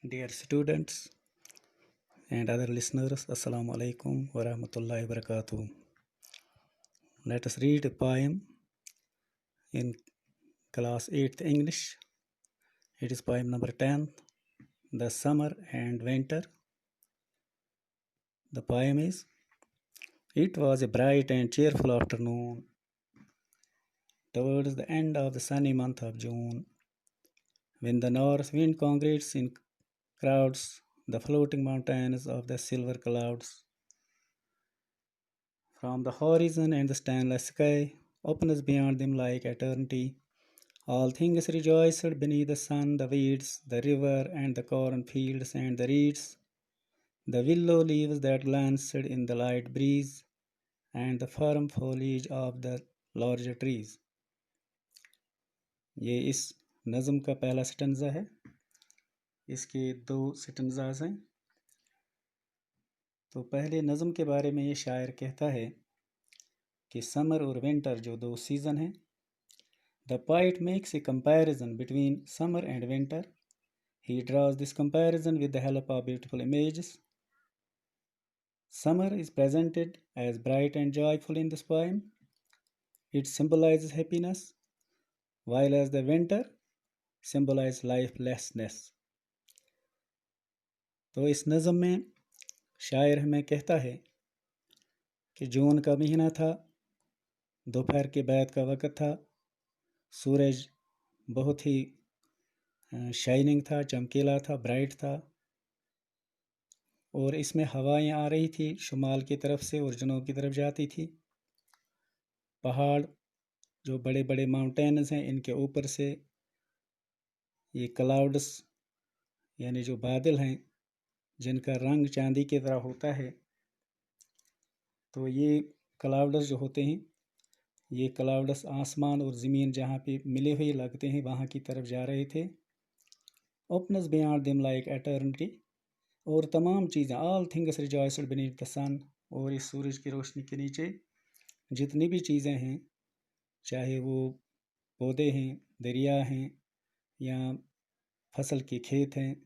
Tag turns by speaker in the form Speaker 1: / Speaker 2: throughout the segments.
Speaker 1: Dear students and other listeners, Assalamu alaikum wa rahmatullahi wa barakatuh. Let us read a poem in class 8th English. It is poem number 10, The Summer and Winter. The poem is: It was a bright and cheerful afternoon towards the end of the sunny month of June, when the north wind congregates in crowds the floating mountains of the silver clouds. From the horizon and the stainless sky opens beyond them like eternity. All things rejoiced beneath the sun, the weeds, the river, and the cornfields and the reeds, the willow leaves that glanced in the light breeze, and the firm foliage of the larger trees. ये इस नज़म का पहला stanza है। इसके दो स्टंजाज हैं। तो पहले नज़म के बारे में ये शायर कहता है कि समर और विंटर जो दो सीज़न हैं, the poet makes a comparison between summer and winter. He draws this comparison with the help of beautiful images. Summer is presented as bright and joyful in this poem. It symbolizes happiness, while as the winter symbolizes lifelessness. तो इस नज़म में शायर हमें कहता है कि जून का महीना था, दोपहर के बाद का वक़्त था, सूरज बहुत ही शाइनिंग था, चमकीला था, ब्राइट था, और इसमें हवाएं आ रही थी शुमाल की तरफ से और जनूब की तरफ जाती थी। पहाड़ जो बड़े बड़े माउंटेन्स हैं, इनके ऊपर से ये क्लाउड्स यानी जो बादल हैं जिनका रंग चांदी की तरह होता है, तो ये क्लाउड्स जो होते हैं, ये क्लाउड्स आसमान और ज़मीन जहाँ पे मिले हुए लगते हैं वहाँ की तरफ जा रहे थे। Opens beyond them like eternity, और तमाम चीज़ें, all things rejoiced beneath the sun, और इस सूरज की रोशनी के नीचे जितनी भी चीज़ें हैं, चाहे वो पौधे हैं, दरिया हैं, या फसल के खेत हैं,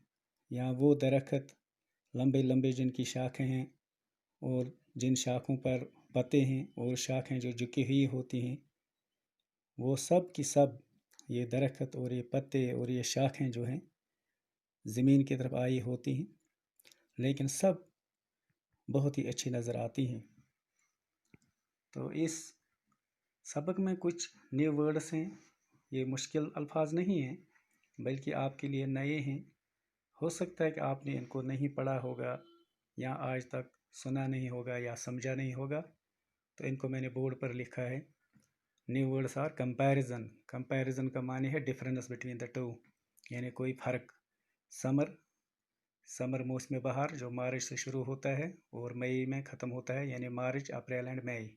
Speaker 1: या वो दरख्त लंबे लंबे जिनकी शाखें हैं और जिन शाखों पर पत्ते हैं और शाखें जो झुकी हुई होती हैं, वो सब की सब ये दरख्त और ये पत्ते और ये शाखें जो हैं ज़मीन की तरफ आई होती हैं, लेकिन सब बहुत ही अच्छी नज़र आती हैं। तो इस सबक में कुछ न्यू वर्ड्स हैं। ये मुश्किल अल्फाज नहीं हैं, बल्कि आपके लिए नए हैं। हो सकता है कि आपने इनको नहीं पढ़ा होगा या आज तक सुना नहीं होगा या समझा नहीं होगा, तो इनको मैंने बोर्ड पर लिखा है। New words are comparison. Comparison का माने है डिफरेंस बिटवीन द टू, यानी कोई फ़र्क। समर मौसम बहार जो मार्च से शुरू होता है और मई में ख़त्म होता है, यानी मार्च, अप्रैल एंड मई।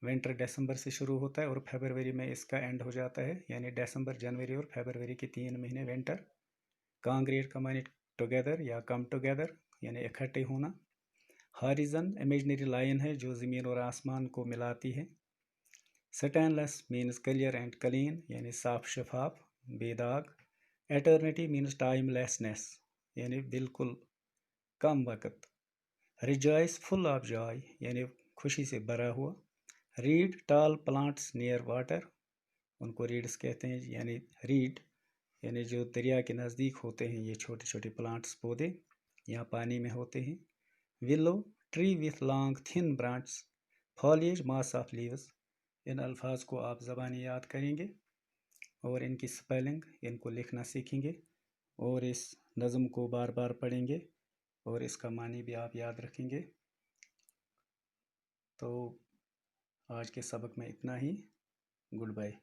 Speaker 1: विंटर दिसंबर से शुरू होता है और फरवरी में इसका एंड हो जाता है, यानी दिसंबर, जनवरी और फरवरी के 3 महीने विंटर। कांग्रेट का माने टुगेदर या कम टुगेदर, यानी इकट्ठे होना। हॉरिजन इमेजिनरी लाइन है जो ज़मीन और आसमान को मिलाती है। Stainless means clear and clean, यानी साफ शफाफ, बेदाग। एटर्निटी मीन्स टाइमलेसनेस, यानी बिल्कुल कम वक़्त। रिजॉइस फुल ऑफ जॉय, यानी खुशी से भरा हुआ। Read tall plants near water, उनको रीड्स कहते हैं, यानी रीड यानी जो दरिया के नज़दीक होते हैं, ये छोटे छोटे प्लांट्स, पौधे यहाँ पानी में होते हैं। Willow tree with long thin branch, foliage mass of leaves. इन अल्फाज को आप ज़बानी याद करेंगे और इनकी स्पेलिंग, इनको लिखना सीखेंगे और इस नज़म को बार बार पढ़ेंगे और इसका मानी भी आप याद रखेंगे। तो आज के सबक में इतना ही। Good bye.